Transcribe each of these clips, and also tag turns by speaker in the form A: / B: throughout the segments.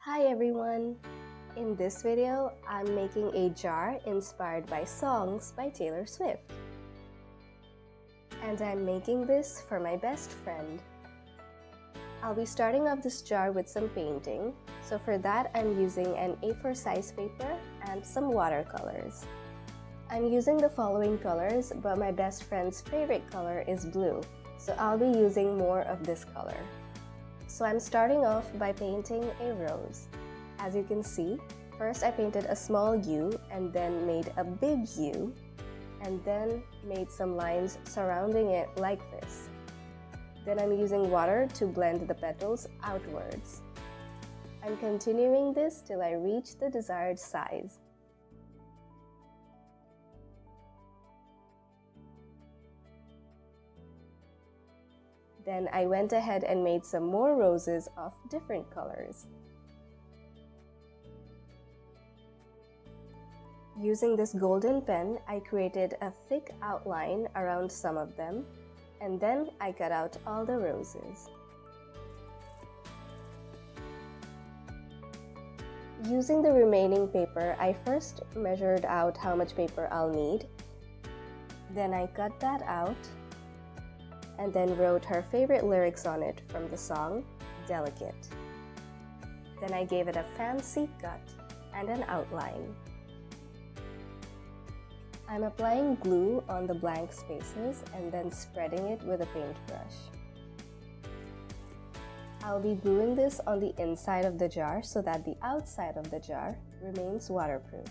A: Hi everyone! In this video, I'm making a jar inspired by songs by Taylor Swift. And I'm making this for my best friend. I'll be starting off this jar with some painting, so for that I'm using an A4 size paper and some watercolors. I'm using the following colors, but my best friend's favorite color is blue, so I'll be using more of this color. So I'm starting off by painting a rose. As you can see, first I painted a small U and then made a big U and then made some lines surrounding it like this. Then I'm using water to blend the petals outwards. I'm continuing this till I reach the desired size. Then I went ahead and made some more roses of different colors. Using this golden pen, I created a thick outline around some of them, and then I cut out all the roses. Using the remaining paper, I first measured out how much paper I'll need. Then I cut that out, and then wrote her favorite lyrics on it from the song, Delicate. Then I gave it a fancy cut and an outline. I'm applying glue on the blank spaces and then spreading it with a paintbrush. I'll be gluing this on the inside of the jar so that the outside of the jar remains waterproof.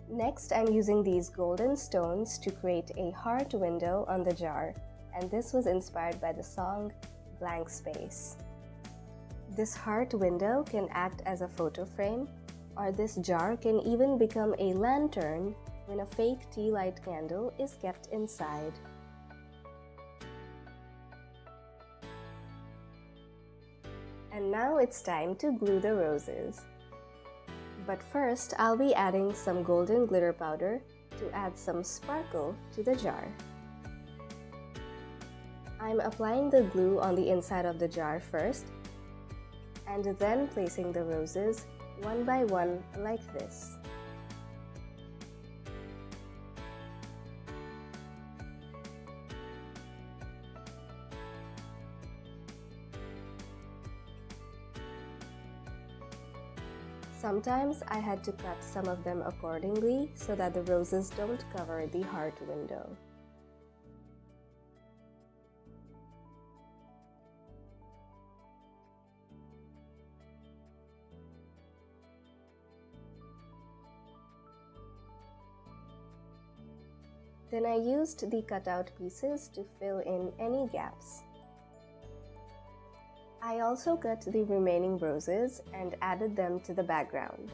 A: Next, I'm using these golden stones to create a heart window on the jar, and this was inspired by the song Blank Space. This heart window can act as a photo frame, or this jar can even become a lantern when a fake tea light candle is kept inside. And now it's time to glue the roses. But first, I'll be adding some golden glitter powder to add some sparkle to the jar. I'm applying the glue on the inside of the jar first, and then placing the roses one by one like this. Sometimes I had to cut some of them accordingly so that the roses don't cover the heart window. Then I used the cutout pieces to fill in any gaps. I also cut the remaining roses and added them to the background.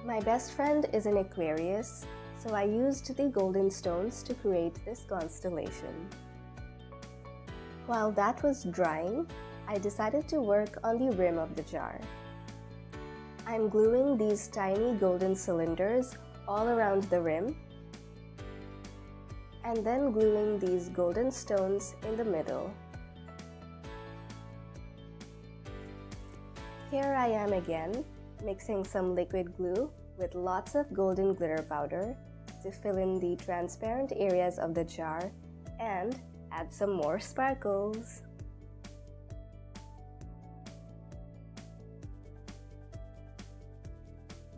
A: My best friend is an Aquarius, so I used the golden stones to create this constellation. While that was drying, I decided to work on the rim of the jar. I'm gluing these tiny golden cylinders all around the rim, and then gluing these golden stones in the middle. Here I am again, mixing some liquid glue with lots of golden glitter powder to fill in the transparent areas of the jar and add some more sparkles.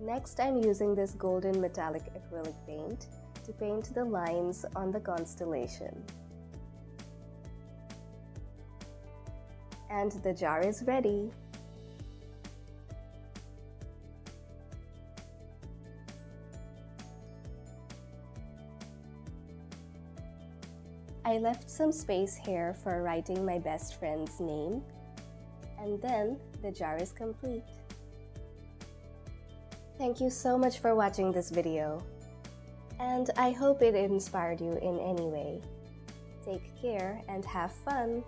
A: Next, I'm using this golden metallic acrylic paint to paint the lines on the constellation. And the jar is ready. I left some space here for writing my best friend's name, and then the jar is complete. Thank you so much for watching this video, and I hope it inspired you in any way. Take care and have fun!